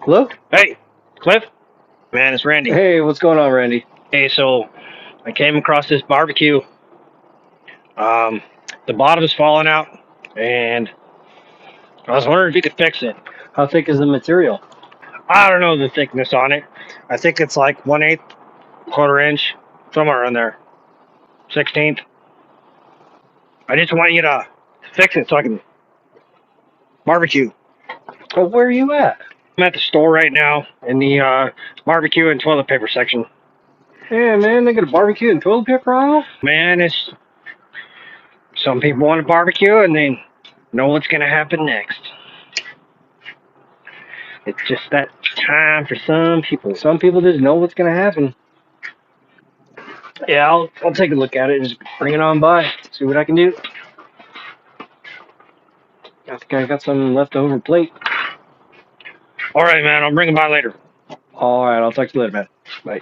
Hello? Hey, Cliff? Man, it's Randy. Hey, what's going on, Randy? Hey, so I came across this barbecue. The bottom's falling out, and I was wondering if you could fix it. How thick is the material? I don't know the thickness on it. I think it's like 1/8, quarter inch, somewhere in there. 16th. I just want you to fix it so I can barbecue. Oh, where are you at? I'm at the store right now in the barbecue and toilet paper section. Yeah, man, they got a barbecue and toilet paper aisle? Man, it's some people want to barbecue and they know what's going to happen next. It's just that time for some people. Some people just know what's going to happen. Yeah, I'll take a look at it and just bring it on by. See what I can do. I think I got some leftover plate. all right, man. I'll bring it by later. All right, I'll talk to you later, man. Bye.